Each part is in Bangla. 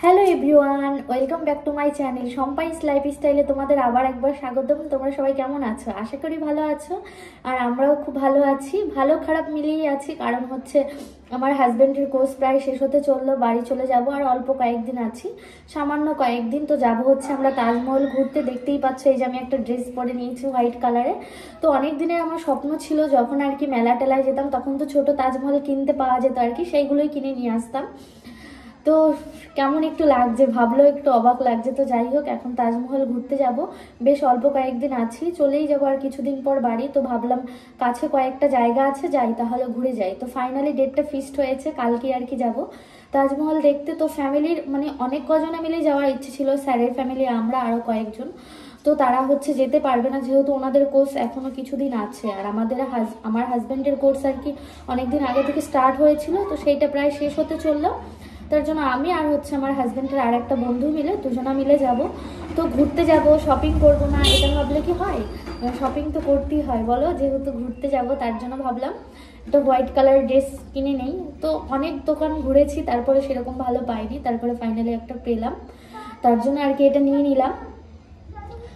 Hello everyone, welcome back to my channel সম্পাইস লাইফস্টাইলে তোমাদের আবার একবার স্বাগতম। তোমরা সবাই কেমন আছো? আশা করি ভালো আছো। আর আমরাও খুব ভালো আছি, ভালো খারাপ মিলিয়েই আছি। কারণ হচ্ছে আমার হাজব্যান্ডের কোর্স প্রায় শেষ হতে চললো, বাড়ি চলে যাব আর অল্প কয়েকদিন আছি, সামান্য কয়েকদিন। তো যাব হচ্ছে আমরা তাজমহল ঘুরতে। দেখতেই পাচ্ছ এই যে আমি একটা ড্রেস পরে নিয়েছি হোয়াইট কালারে। তো অনেক দিনের আমার স্বপ্ন ছিল, যখন আর কি মেলা টেলায় যেতাম তখন তো ছোট তাজমহল কিনতে পাওয়া যেত আর কি, সেইগুলোই কিনে নিয়ে আসতাম। তো কেমন একটু লাগছে, ভাবলেও একটু অবাক লাগছে। তো যাই হোক, এখন তাজমহল ঘুরতে যাব, বেশ অল্প কয়েকদিন আছি, চলেই যাবো আর কিছুদিন পর বাড়ি। তো ভাবলাম কাছে কয়েকটা জায়গা আছে, যাই তাহলে ঘুরে যাই। তো ফাইনালি ডেটটা ফিক্সড হয়েছে, কালকে আর কি যাব তাজমহল দেখতে। তো ফ্যামিলির মানে অনেক কজনে মিলে যাওয়ার ইচ্ছে ছিল, স্যারের ফ্যামিলি, আমরা আরও কয়েকজন। তো তারা হচ্ছে যেতে পারবে না, যেহেতু ওনাদের কোর্স এখনো কিছুদিন আছে। আর আমার হাজব্যান্ডের কোর্স আর কি অনেকদিন আগে থেকে স্টার্ট হয়েছিল, তো সেইটা প্রায় শেষ হতে চললো। তার জন্য আমি আর হচ্ছে আমার হাজব্যান্ডের আর একটা বন্ধু মিলে, দুজনা মিলে যাব। তো ঘুরতে যাব, শপিং করব না এটা ভাবলে কি হয়? শপিং তো করতেই হয় বলো, যেহেতু ঘুরতে যাব। তার জন্য ভাবলাম একটা হোয়াইট কালার ড্রেস কিনে নেই। তো অনেক দোকান ঘুরেছি, তারপরে সেরকম ভালো পাইনি, তারপরে ফাইনালি একটা পেলাম, তার জন্য আর কি এটা নিয়ে নিলাম।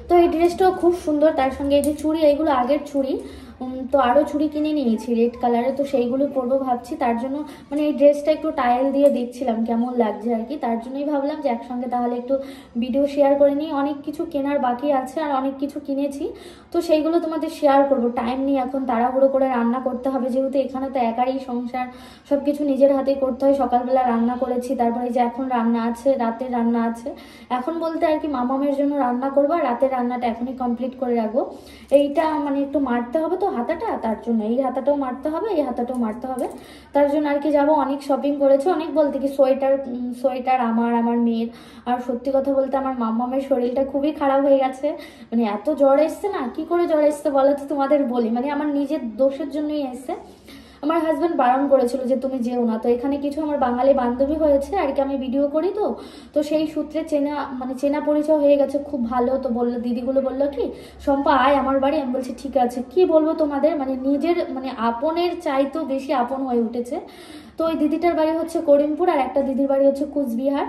তো এই ড্রেসটাও খুব সুন্দর, তার সঙ্গে এই যে চুড়ি, এইগুলো আগের চুড়ি। তো আরও চুড়ি কিনে নিয়েছি রেড কালারে, তো সেইগুলো পরবো ভাবছি। তার জন্য মানে এই ড্রেসটা একটু টাইল দিয়ে দেখছিলাম কেমন লাগছে আর কি, তার জন্যই ভাবলাম যে একসঙ্গে তাহলে একটু ভিডিও শেয়ার করে নিই। অনেক কিছু কেনার বাকি আছে আর অনেক কিছু কিনেছি, তো সেইগুলো তোমাদের শেয়ার করবো। টাইম নিয়ে এখন, তাড়াহুড়ো করে রান্না করতে হবে, যেহেতু এখানে তো একারই সংসার, সব কিছু নিজের হাতেই করতে হয়। সকালবেলা রান্না করেছি, তারপরে যে এখন রান্না আছে, রাতে রান্না আছে। এখন বলতে আর কি মামামের জন্য রান্না করবো, আর রাতের রান্নাটা এখনই কমপ্লিট করে রাখবো। এইটা মানে একটু মারতে হবে তো হাতাটা, তার জন্য এই হাতাটাও মারতে হবে, এই হাতাটাও মারতে হবে। তার জন্য আর কি যাবো। অনেক শপিং করেছে, অনেক বলতে কি সোয়েটার সোয়েটার আমার মেয়ের। আর সত্যি কথা বলতে আমার মাম্মামের শরীরটা খুবই খারাপ হয়ে গেছে, মানে এত জ্বর এসছে না, কি করে জ্বর এসছে বলো তো তোমাদের বলি। মানে আমার নিজের দোষের জন্যই এসছে। আমার হাজব্যান্ড বারণ করেছিল যে তুমি যেও না। তো এখানে কিছু আমার বাঙালি বান্ধবী হয়েছে আর কি, আমি ভিডিও করি, তো তো সেই সূত্রে চেনা পরিচয় হয়ে গেছে, খুব ভালো। তো বললো, দিদিগুলো বললো কি শম্পা আয় আমার বাড়ি। আমি বলছি ঠিক আছে, কি বলবো তোমাদের, মানে নিজের মানে আপনের চাইতেও বেশি আপন হয়ে উঠেছে। তো ওই দিদিটার বাড়ি হচ্ছে করিমপুর, আর একটা দিদির বাড়ি হচ্ছে কুচবিহার।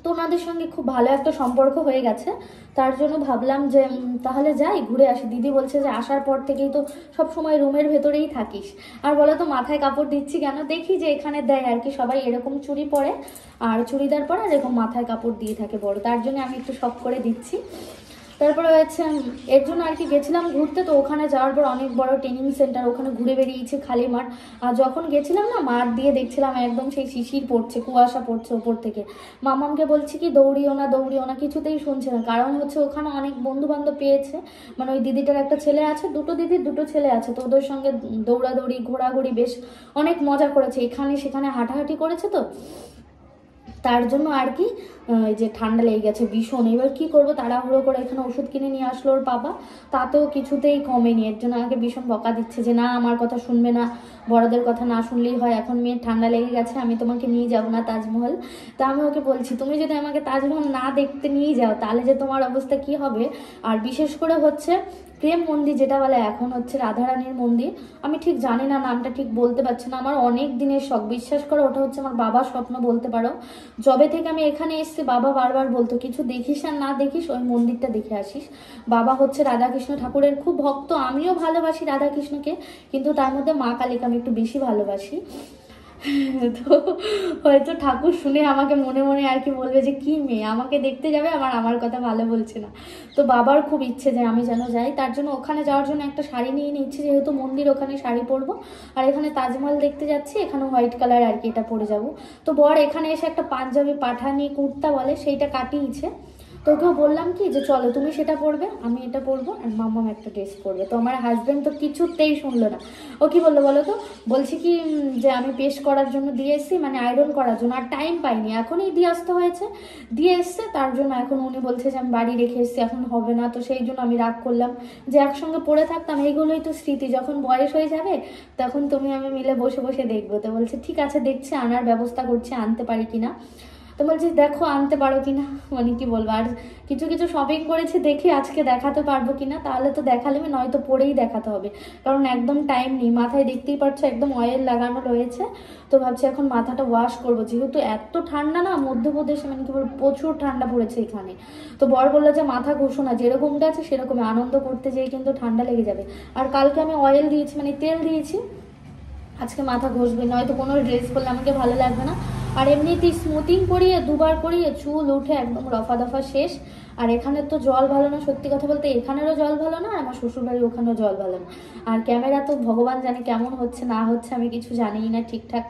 তো ওনাদের সঙ্গে খুব ভালো একটা সম্পর্ক হয়ে গেছে। তার জন্য ভাবলাম যে তাহলে যাই, ঘুরে আসি। দিদি বলছে যে আসার পর থেকেই তো সব সময় রুমের ভেতরেই থাকিস, আর বলো তো মাথায় কাপড় দিচ্ছি কেন? দেখি যে এখানে দেয় আর কি, সবাই এরকম চুড়ি পরে আর চুড়িদার পরে আর এরকম মাথায় কাপড় দিয়ে থাকে বড়, তার জন্য আমি একটু শখ করে দিচ্ছি। তারপরে হচ্ছে এর জন্য আর কি গেছিলাম ঘুরতে। তো ওখানে যাওয়ার পর অনেক বড় ট্রেনিং সেন্টার, ওখানে ঘুরে বেরিয়েছি, খালি মাঠ। আর যখন গেছিলাম না, মাঠ দিয়ে দেখছিলাম একদম সেই শিশির পড়ছে, কুয়াশা পড়ছে ওপর থেকে। মামামকে বলছি কি দৌড়িও না দৌড়িও না, কিছুতেই শুনছে না। কারণ হচ্ছে ওখানে অনেক বন্ধু বান্ধব পেয়েছে, মানে ওই দিদিটার একটা ছেলে আছে, দুটো দিদির দুটো ছেলে আছে, তো ওদের সঙ্গে দৌড়াদৌড়ি ঘোরাঘুরি বেশ অনেক মজা করেছে, এখানে সেখানে হাঁটাহাঁটি করেছে। তো তার জন্য আর কি এই যে ঠান্ডা লেগে গেছে ভীষণ। এবার কি করবো, তাড়াহুড়ো করে এখানে ওষুধ কিনে নিয়ে আসলো ওর বাবা, তাতেও কিছুতেই কমেনি। এর জন্য আমাকে ভীষণ বকা দিচ্ছে যে না আমার কথা শুনবে না, বড়দের কথা না শুনলেই হয়, এখন মেয়ের ঠান্ডা লেগে গেছে, আমি তোমাকে নিয়ে যাবো না তাজমহল। তা আমি ওকে বলছি তুমি যদি আমাকে তাজমহল না দেখতে নিয়ে যাও তাহলে যে তোমার অবস্থা কি হবে। আর বিশেষ করে হচ্ছে প্রেম মন্দির যেটা বলে, এখন হচ্ছে রাধারানীর মন্দির, আমি ঠিক জানি না নামটা, ঠিক বলতে পারছি না। আমার অনেক দিনের শখ, বিশ্বাস করো, ওটা হচ্ছে আমার বাবার স্বপ্ন বলতে পারো। যবে থেকে আমি এখানে এসেছি বাবা বারবার বলতো কিছু দেখিস আর না দেখিস ওই মন্দিরটা দেখে আসিস। বাবা হচ্ছে রাধাকৃষ্ণ ঠাকুরের খুব ভক্ত, আমিও ভালোবাসি রাধাকৃষ্ণকে, কিন্তু তার মধ্যে মা কালীকে আমি একটু বেশি ভালোবাসি। তো হয়তো ঠাকুর শুনে আমাকে মনে মনে আর কি বলবে যে কি মেয়ে আমাকে দেখতে যাবে আবার আমার কথা ভালো বলছে না। তো বাবার খুব ইচ্ছে যে আমি যেন যাই, তার জন্য ওখানে যাওয়ার জন্য একটা শাড়ি নিয়ে নিচ্ছি, যেহেতু মন্দির ওখানে শাড়ি পরবো। আর এখানে তাজমহল দেখতে যাচ্ছি, এখানে হোয়াইট কালার আর কি এটা পরে যাব। তো বর এখানে এসে একটা পাঞ্জাবি পাঠানি কুর্তা বলে সেইটা কাটিয়েছে। তোকেও বললাম কি যে চলো তুমি সেটা পরবে, আমি এটা পরবো, আর মাম্মাম একটা ড্রেস পরবে। তো আমার হাজব্যান্ড তো কিছুতেই শুনলো না। ও কি বললো বলো তো, বলছি কি যে আমি পেস্ট করার জন্য দিয়ে এসেছি, মানে আয়রন করার জন্য, আর টাইম পাইনি, এখনই দিয়ে আসতে হয়েছে, দিয়ে এসছে। তার জন্য এখন উনি বলছে যে আমি বাড়ি রেখে এসেছি, এখন হবে না। তো সেই জন্য আমি রাগ করলাম যে একসঙ্গে পড়ে থাকতাম, এইগুলোই তো স্মৃতি, যখন বয়স হয়ে যাবে তখন তুমি আমি মিলে বসে বসে দেখবো। তো বলছে ঠিক আছে দেখছি, আনার ব্যবস্থা করছি, আনতে পারি কিনা। তো বলছি দেখো আনতে পারো কিনা, মানে কি বলবো। আর কিছু কিছু শপিং করেছি, দেখি আজকে দেখাতে পারবো কিনা, তাহলে তো দেখালে নয়তো পরেই দেখাতে হবে, কারণ একদম টাইম নেই। মাথায় দেখতেই পাচ্ছ একদম অয়েল লাগানো রয়েছে, তো ভাবছি এখন মাথাটা ওয়াশ করবো, যেহেতু এত ঠান্ডা না মধ্যপ্রদেশে, মানে কি বলবো প্রচুর ঠান্ডা পড়েছে এখানে। তো বর বললো যে মাথা ঘষো না, যেরকমটা আছে সেরকমই, আনন্দ করতে যেয়ে কিন্তু ঠান্ডা লেগে যাবে। আর কালকে আমি অয়েল দিয়েছি, মানে তেল দিয়েছি, আজকে মাথা ঘষবে, নয়তো কোনো ড্রেস পরলে আমাকে ভালো লাগবে না। আর এমনিতেই স্মুথিং করিয়ে দুবার করিয়ে চুল উঠে একদম রফা দফা শেষ। আর এখানে তো জল ভালো না, সত্যি কথা বলতে এখানেরও জল ভালো না, আর আমার শ্বশুরবাড়ির ওখানেও জল ভালো না। আর ক্যামেরা তো ভগবান জানে কেমন হচ্ছে না হচ্ছে, আমি কিছু জানিই না ঠিকঠাক,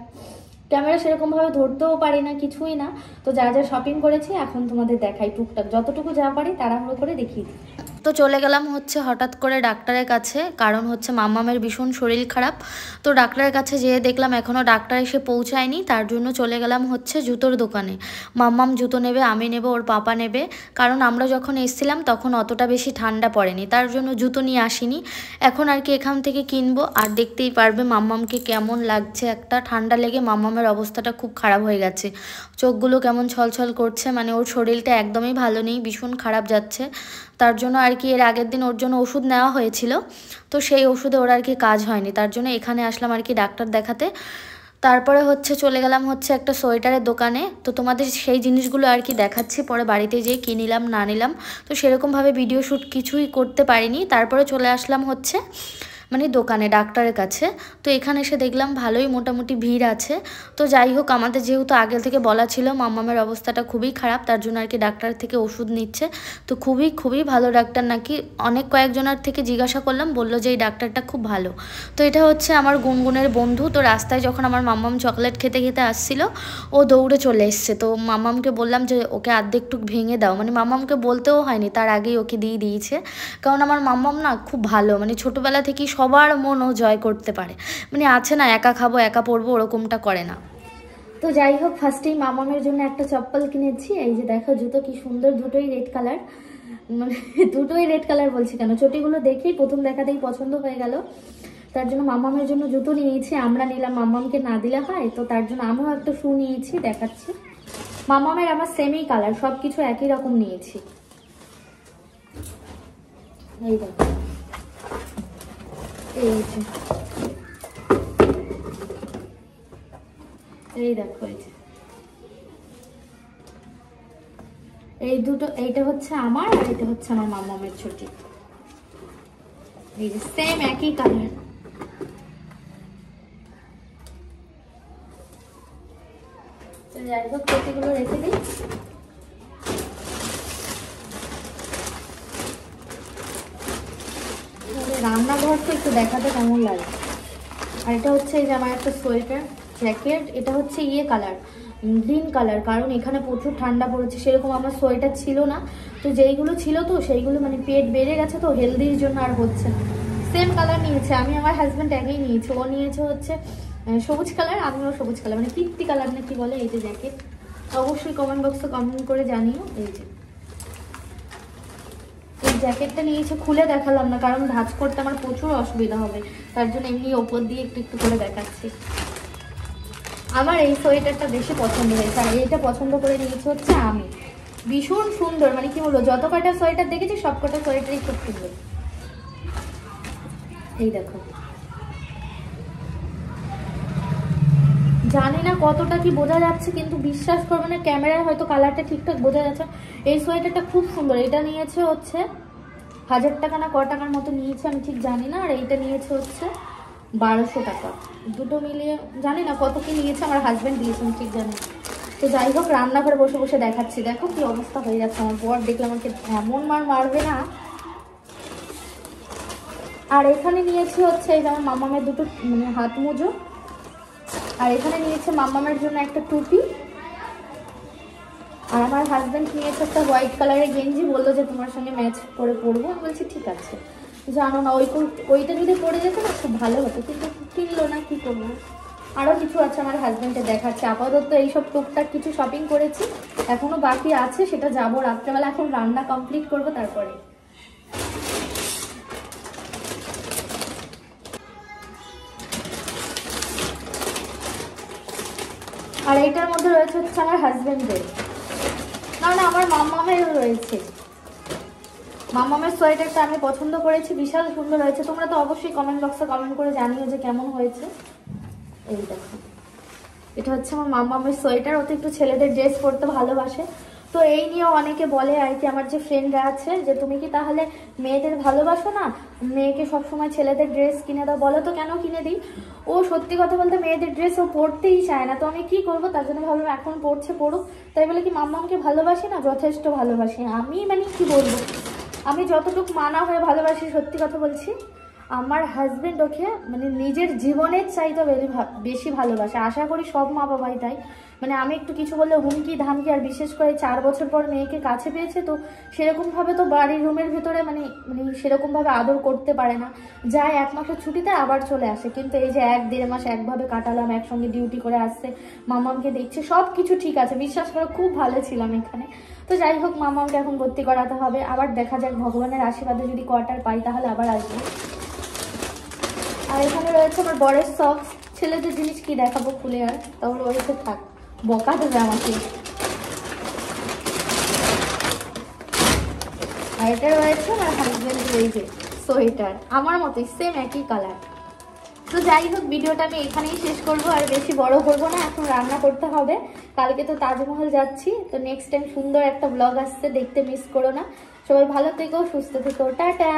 ক্যামেরা সেরকমভাবে ধরতেও পারি না, কিছুই না। তো যা যা শপিং করেছি এখন তোমাদের দেখাই, টুকটাক যতটুকু যা পারি তাড়াহুড়ো করে দেখিয়ে দিই। তো চলে গেলাম হচ্ছে হঠাৎ করে ডাক্তারের কাছে, কারণ হচ্ছে মাম্মামের ভীষণ শরীর খারাপ। তো ডাক্তারের কাছে যেয়ে দেখলাম এখনও ডাক্তার এসে পৌঁছায়নি, তার জন্য চলে গেলাম হচ্ছে জুতোর দোকানে। মাম্মাম জুতো নেবে, আমি নেব, ওর পাপা নেবে, কারণ আমরা যখন এসেছিলাম তখন অতটা বেশি ঠান্ডা পড়েনি, তার জন্য জুতো নিয়ে আসিনি। এখন আর কি এখান থেকে কিনবো। আর দেখতেই পারবে মাম্মামকে কেমন লাগছে, একটা ঠান্ডা লেগে মাম্মামের অবস্থাটা খুব খারাপ হয়ে গেছে, চোখগুলো কেমন ছলছল করছে, মানে ওর শরীরটা একদমই ভালো নেই, ভীষণ খারাপ যাচ্ছে। তার জন্য আর কি এর আগের দিন ওর জন্য ওষুধ নেওয়া হয়েছিল, তো সেই ওষুধে ওর আর কি কাজ হয়নি, তার জন্য এখানে আসলাম আর কি ডাক্তার দেখাতে। তারপরে হচ্ছে চলে গেলাম হচ্ছে একটা সোয়েটারের দোকানে। তো তোমাদের সেই জিনিসগুলো আর কি দেখাচ্ছি পরে বাড়িতে যেয়ে কী নিলাম না নিলাম। তো সেরকমভাবে ভিডিও শ্যুট কিছুই করতে পারিনি। তারপরে চলে আসলাম হচ্ছে মানে দোকানে ডাক্তারের কাছে। তো এখানে এসে দেখলাম ভালোই মোটামুটি ভিড় আছে। তো যাই হোক, আমাদের যেহেতু আগে থেকে বলা ছিল মাম্মামের অবস্থাটা খুবই খারাপ, তার জন্য আর কি ডাক্তার থেকে ওষুধ নিচ্ছে। তো খুবই খুবই ভালো ডাক্তার নাকি, অনেক কয়েকজনের থেকে জিজ্ঞাসা করলাম, বললো যে এই ডাক্তারটা খুব ভালো। তো এটা হচ্ছে আমার গুনগুনের বন্ধু। তো রাস্তায় যখন আমার মাম্মাম চকলেট খেতে খেতে আসছিল, ও দৌড়ে চলে এসছে। তো মাম্মামকে বললাম যে ওকে আর্ধেকটুক ভেঙে দাও, মানে মাম্মামকে বলতেও হয়নি, তার আগেই ওকে দিয়ে দিয়েছে। কারণ আমার মাম্মাম না খুব ভালো, মানে ছোটোবেলা থেকেই সবার মন ও জয় করতে পারে, মানে আছে না একা খাবো একা পড়বো ওরকমটা করে না। তো যাই হোক, ফার্স্টেই মামামের জন্য একটা চপ্পল কিনেছি। এই যে দেখো জুতো কি সুন্দর, দুটোই রেড কালার, মানে দুটোই রেড কালার বলছি কেন, চটিগুলো দেখেই প্রথম দেখাতেই পছন্দ হয়ে গেল, তার জন্য মামামের জন্য জুতো নিয়েছি। আমরা নিলাম, মামামকে না দিলে হয়, তো তার জন্য আমিও একটা শু নিয়েছি, দেখাচ্ছি। মামামের আমার সেমই কালার, সব কিছু একই রকম নিয়েছি। এই দেখো, এই যে এই দেখো, এই যে এই দুটো, এইটা হচ্ছে আমার আর এটা হচ্ছে আমার মামামের ছুটি, এই যে সেম একই কালার। যাই হোক, ছুটিগুলো রেখে দিই। রান্নাঘর তো একটু দেখাতে কেমন লাগে। আর এটা হচ্ছে এই যে আমার একটা সোয়েটার জ্যাকেট, এটা হচ্ছে ইয়ে কালার, গ্রিন কালার, কারণ এখানে প্রচুর ঠান্ডা পড়েছে, সেরকম আমার সোয়েটার ছিল না, তো যেইগুলো ছিল তো সেইগুলো মানে পেট বেড়ে গেছে, তো হেলদির জন্য আর হচ্ছে না। সেম কালার নিয়েছে, আমি আমার হাজব্যান্ড একই নিয়েছে, ও নিয়েছে হচ্ছে সবুজ কালার, আমিও সবুজ কালার, মানে তৃপ্তি কালার না কি বলে। এই যে জ্যাকেট, অবশ্যই কমেন্ট বক্সে কমেন্ট করে জানিও। এই যে এই জ্যাকেটটা নিয়েছে, খুলে দেখালাম না কারণ ভাঁজ করতে আমার প্রচুর অসুবিধা হবে, তার জন্য এমনি ওপর দিয়ে একটু একটু করে দেখাচ্ছি। আমার এই সোয়েটারটা বেশি পছন্দ হয়েছে, আর এইটা পছন্দ করে নিয়েছে হচ্ছে আমি, ভীষণ সুন্দর, মানে কি বলবো, যত কটা সোয়েটার দেখেছি সব কটা সোয়েটারই খুব সুন্দর। এই দেখো, জানি না কতটা কি বোঝা যাচ্ছে, কিন্তু বিশ্বাস করবে না, ক্যামেরায় হয়তো কালারটা ঠিকঠাক বোঝা যাচ্ছে। এই সোয়েটারটা খুব সুন্দর, এটা নিয়েছে হচ্ছে 1000 টাকা না ক টাকার মতো নিয়েছে আমি ঠিক জানি না, আর এইটা নিয়েছে হচ্ছে 1200 টাকা, দুটো মিলিয়ে জানি না কত কি নিয়েছে, আমার হাজব্যান্ড দিয়েছে আমি ঠিক জানি। তো যাই হোক, রান্নাঘরে বসে বসে দেখাচ্ছি, দেখো কি অবস্থা হয়ে যাচ্ছে আমার, বর দেখলে আমাকে এমন মারবে না। আর এখানে নিয়েছি হচ্ছে এই যে আমার মামামের দুটো মানে হাত মোজো, আর এখানে নিয়েছে মামামের জন্য একটা টুপি, আর আমার হাজব্যান্ড নিয়েছে একটা হোয়াইট কালারের গেঞ্জি, বললো যে তোমার সঙ্গে ম্যাচ করে পরবো, আমি বলছি ঠিক আছে। জানো না ওইটা যদি পরে যেত না খুব ভালো হতো, কিন্তু কিনলো না, কি করবো। আরও কিছু আছে আমার হাজব্যান্ডে দেখাচ্ছে, আপাতত এইসব টুকটাক কিছু শপিং করেছি, এখনো বাকি আছে, সেটা যাবো রাত্রেবেলা, এখন রান্না কমপ্লিট করবো তারপরে। আর এইটার মধ্যে রয়েছে হচ্ছে আমার হাজবেন্ডের, না না আমার মামামেরও রয়েছে। মামামের সোয়েটারটা আমি পছন্দ করেছি, বিশাল সুন্দর হয়েছে। তোমরা তো অবশ্যই কমেন্ট বক্সে কমেন্ট করে জানিও যে কেমন হয়েছে। এই দেখো, এটা হচ্ছে আমার মামামের সোয়েটার। ও তো একটু ছেলেদের ড্রেস পরতে ভালোবাসে, তো এই নিয়েও অনেকে বলে আর কি, আমার যে ফ্রেন্ডরা আছে, যে তুমি কি তাহলে মেয়েদের ভালোবাসো না, মেয়েকে সবসময় ছেলেদের ড্রেস কিনে দাও। বলো তো কেন কিনে দিই? ও সত্যি কথা বলতে মেয়েদের ড্রেস ও পরতেই চায় না, তো আমি কি করবো? তার জন্য ভাবলাম এখন পড়ছে পড়ুক। তাই বলে কি মাম্মামকে ভালোবাসি না? যথেষ্ট ভালোবাসি আমি, মানে কি বলবো, আমি যতটুকু মানা হয়ে ভালোবাসি, সত্যি কথা বলছি, আমার হাজবেন্ড ওকে মানে নিজের জীবনের চাইতে বেশি ভালোবাসে। আশা করি সব মা বাবাই তাই। মানে আমি একটু কিছু বললে হুমকি ধামকি, আর বিশেষ করে 4 বছর পর মেয়েকে কাছে পেয়েছে, তো সেরকম ভাবে তো বাড়ির রুমের ভেতরে মানে মানে সেরকম ভাবে আদর করতে পারে না। যায় 1 মাসের ছুটিতে আবার চলে আসে, কিন্তু এই যে 1-1.5 মাস একভাবে কাটালাম, একসঙ্গে ডিউটি করে আসছে, মামামকে দেখছে, সব কিছু ঠিক আছে, বিশ্বাস করে খুব ভালো ছিলাম এখানে। তো যাই হোক, মামামকে এখন ভর্তি করাতে হবে, আবার দেখা যাক, ভগবানের আশীর্বাদে যদি কোয়ার্টার পাই তাহলে আবার আসবো। আর এখানে রয়েছে আমার বরের সক্স। ছেলেদের জিনিস কি দেখাবো খুলে, আর তাহলে রয়েছে, থাক, বকা দেবে আমাকে। আর এটা রয়েছে আমার হাজবেন্ডের এই যে সোয়েটার, আমার মতোই সেম একই কালার। তো যাই হোক, ভিডিওটা আমি এখানেই শেষ করবো, আর বেশি বড় করবো না, এখন রান্না করতে হবে। কালকে তো তাজমহল যাচ্ছি, তো নেক্সট টাইম সুন্দর একটা ব্লগ আসছে, দেখতে মিস করো না। সবাই ভালো থেকো, সুস্থ থেকো, টাটা।